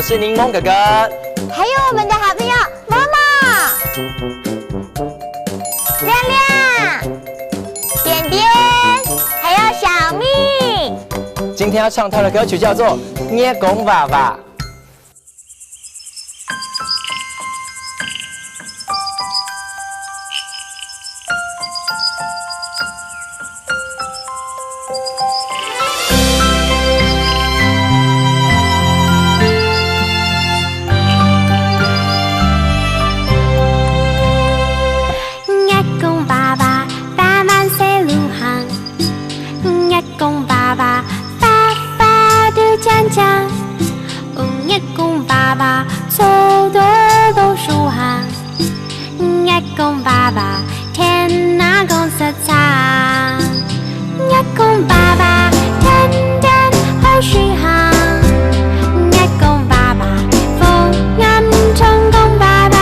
是柠檬哥哥，还有我们的好朋友妈妈、亮亮、点点，还有小蜜。今天要唱跳的歌曲叫做《捏拱爸爸》。捏公爸爸走的都是汗，捏公爸爸天哪公色彩，捏公爸爸天天好水汗，捏公爸爸风眼成公爸爸，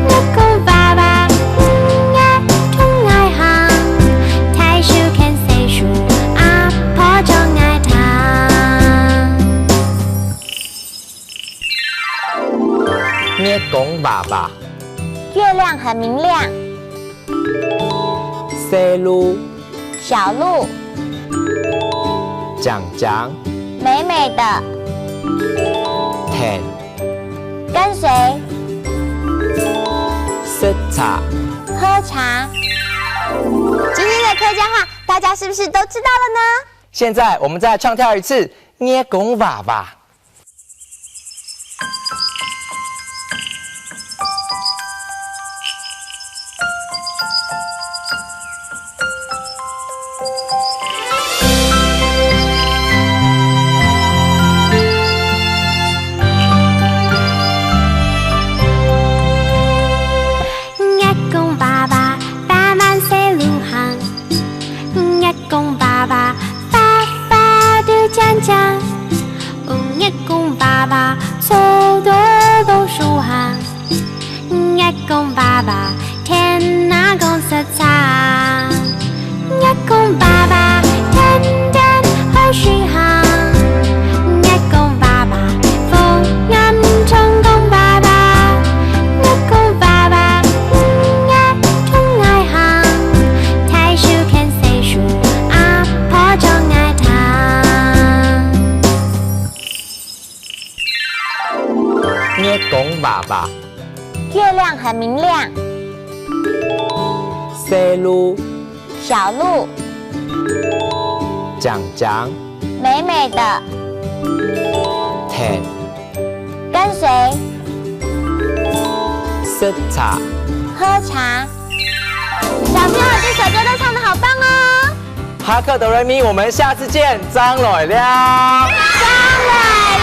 捏公爸爸捏痛爱汗，太树看谁树啊破钟爱他。捏拱爸爸，月亮很明亮，小鹿，小鹿讲讲，美美的，甜，跟随色茶。喝茶。今天的客家话，大家是不是都知道了呢？现在我们再唱跳一次《捏拱爸爸》。公爸爸发发的讲讲，捏公爸爸走的都是汗，捏公爸爸天哪公色彩，捏公爸爸天天好水汗，捏公爸爸风眼成公爸爸，捏公爸爸捏痛爱汗，太树看谁树。捏拱爸爸，月亮很明亮，小鹿，小鹿讲讲，美美的，甜，跟随色茶。喝茶。小朋友这首歌都唱得好棒哦！哈克哆来咪，我们下次见，张磊亮。张磊